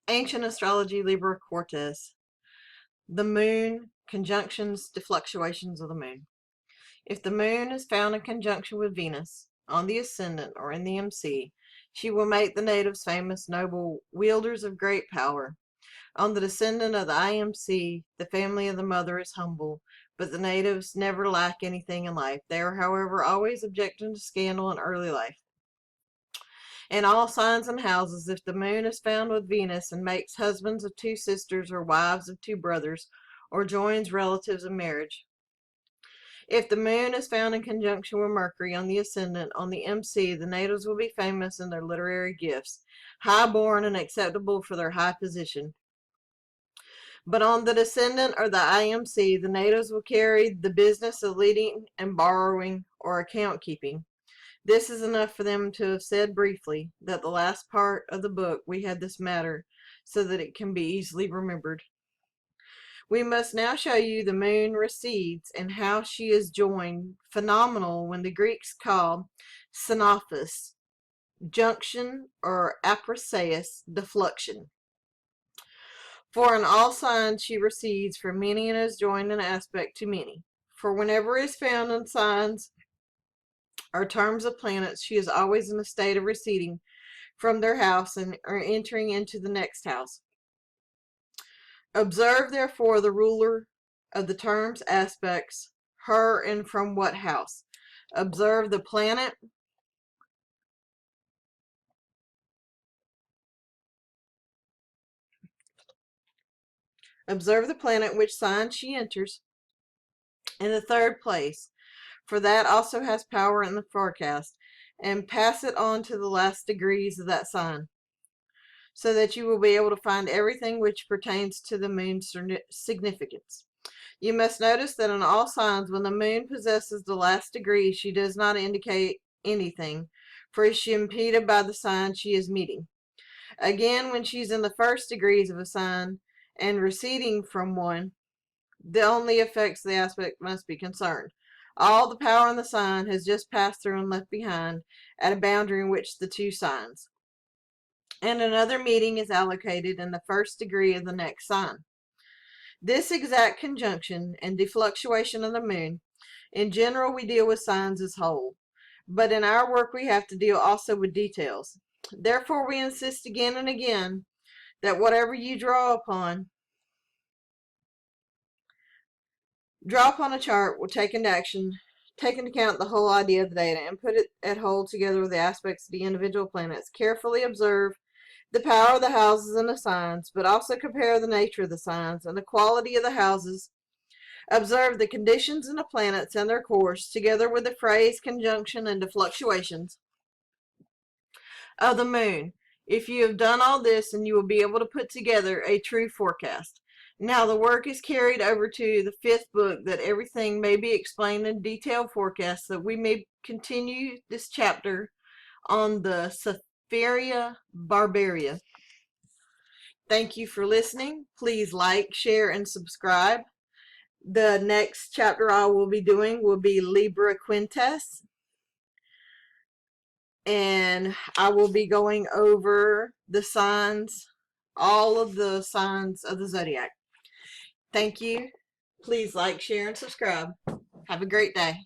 Ancient Astrology, Libre Quartes. The moon, conjunctions, defluctuations of the moon. If the moon is found in conjunction with Venus, on the ascendant or in the MC, she will make the natives famous, noble, wielders of great power. On the descendant of the IMC, the family of the mother is humble, but the natives never lack anything in life. They are, however, always objecting to scandal in early life. In all signs and houses, if the moon is found with Venus and makes husbands of two sisters or wives of two brothers, or joins relatives in marriage. If the moon is found in conjunction with Mercury on the ascendant, on the MC, the natives will be famous in their literary gifts, high-born and acceptable for their high position. But on the descendant or the IMC, the natives will carry the business of leading and borrowing or account keeping. This is enough for them to have said briefly that the last part of the book we had this matter so that it can be easily remembered. We must now show you the moon recedes and how she is joined, phenomenal when the Greeks called synophis, junction, or apraseus, defluction. For in all signs she recedes from many and is joined in aspect to many. For whenever is found in signs or terms of planets, she is always in a state of receding from their house and or entering into the next house. Observe, therefore, the ruler of the terms, aspects, her and from what house. Observe the planet, which sign she enters, in the third place, for that also has power in the forecast, and pass it on to the last degrees of that sign, so that you will be able to find everything which pertains to the moon's significance. You must notice that in all signs, when the moon possesses the last degree, she does not indicate anything, for she is impeded by the sign she is meeting. Again, when she is in the first degrees of a sign and receding from one, the only effects of the aspect must be concerned. All the power in the sign has just passed through and left behind at a boundary in which the two signs, and another meeting is allocated in the first degree of the next sign. This exact conjunction and defluctuation of the moon, in general we deal with signs as whole, but in our work we have to deal also with details. Therefore we insist again and again that whatever you draw upon a chart will take into account the whole idea of the data and put it at whole together with the aspects of the individual planets. Carefully observe the power of the houses and the signs, but also compare the nature of the signs and the quality of the houses. Observe the conditions in the planets and their course, together with the phrase, conjunction, and defluctuations of the moon. If you have done all this, and you will be able to put together a true forecast. Now the work is carried over to the fifth book, that everything may be explained in detailed forecasts, that we may continue this chapter on the Sumerian Barbaria. Thank you for listening. Please like, share, and subscribe. The next chapter I will be doing will be Libre Quartes, and I will be going over the signs, all of the signs of the zodiac. Thank you. Please like, share, and subscribe. Have a great day.